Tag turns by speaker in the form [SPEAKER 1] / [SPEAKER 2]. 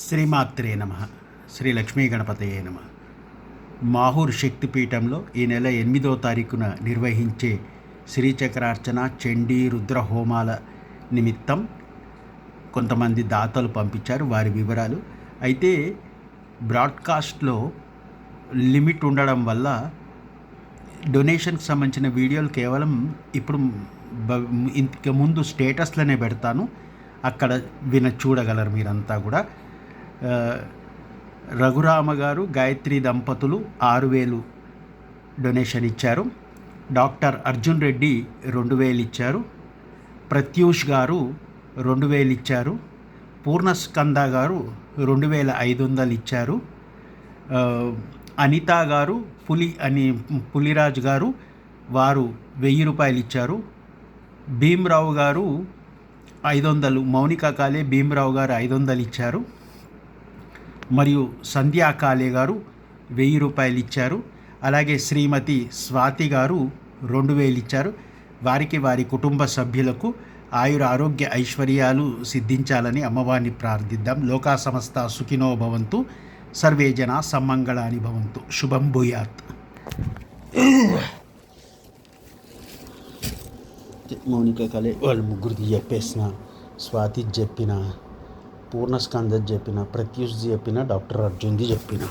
[SPEAKER 1] శ్రీమాత్రే నమ. శ్రీ లక్ష్మీ గణపతయే నమ. మాహూర్ శక్తిపీఠంలో ఈ నెల 8వ తారీఖున నిర్వహించే శ్రీచక్రార్చన చండీ రుద్ర హోమాల నిమిత్తం కొంతమంది దాతలు పంపించారు వారి వివరాలు. అయితే బ్రాడ్కాస్ట్లో లిమిట్ ఉండడం వల్ల డొనేషన్కి సంబంధించిన వీడియోలు కేవలం ఇప్పుడు ఇంతకు ముందు స్టేటస్లోనే పెడతాను, అక్కడ చూడగలరు మీరంతా కూడా. రఘురామ గారు గాయత్రి దంపతులు 6,000 డొనేషన్ ఇచ్చారు. డాక్టర్ అర్జున్ రెడ్డి 2,000 ఇచ్చారు. ప్రత్యూష్ గారు 2,000 ఇచ్చారు. పూర్ణస్కంద గారు 2,500 ఇచ్చారు. అనిత గారు పులిరాజు గారు వారు 1,000 రూపాయలు ఇచ్చారు. భీమరావు గారు 500, మౌనికా కాలే భీమరావు గారు 500 ఇచ్చారు. మరియు సంధ్యా కాలే గారు 1,000 రూపాయలు ఇచ్చారు. అలాగే శ్రీమతి స్వాతి గారు 2,000 ఇచ్చారు. వారికి వారి కుటుంబ సభ్యులకు ఆయుర ఆరోగ్య ఐశ్వర్యాలు సిద్ధించాలని అమ్మవారిని ప్రార్థిద్దాం. లోకా సమస్త సుఖినో భవంతు, సర్వే జన సమ్మంగళాని భవంతు. శుభం భూయాత్. మౌనిక కాలే వాళ్ళు ముగ్గురిది చెప్పేసిన, స్వాతి చెప్పిన, పూర్ణస్కంద చెప్పిన, ప్రత్యూష్ చెప్పిన, డాక్టర్ అర్జున్ది చెప్పిన.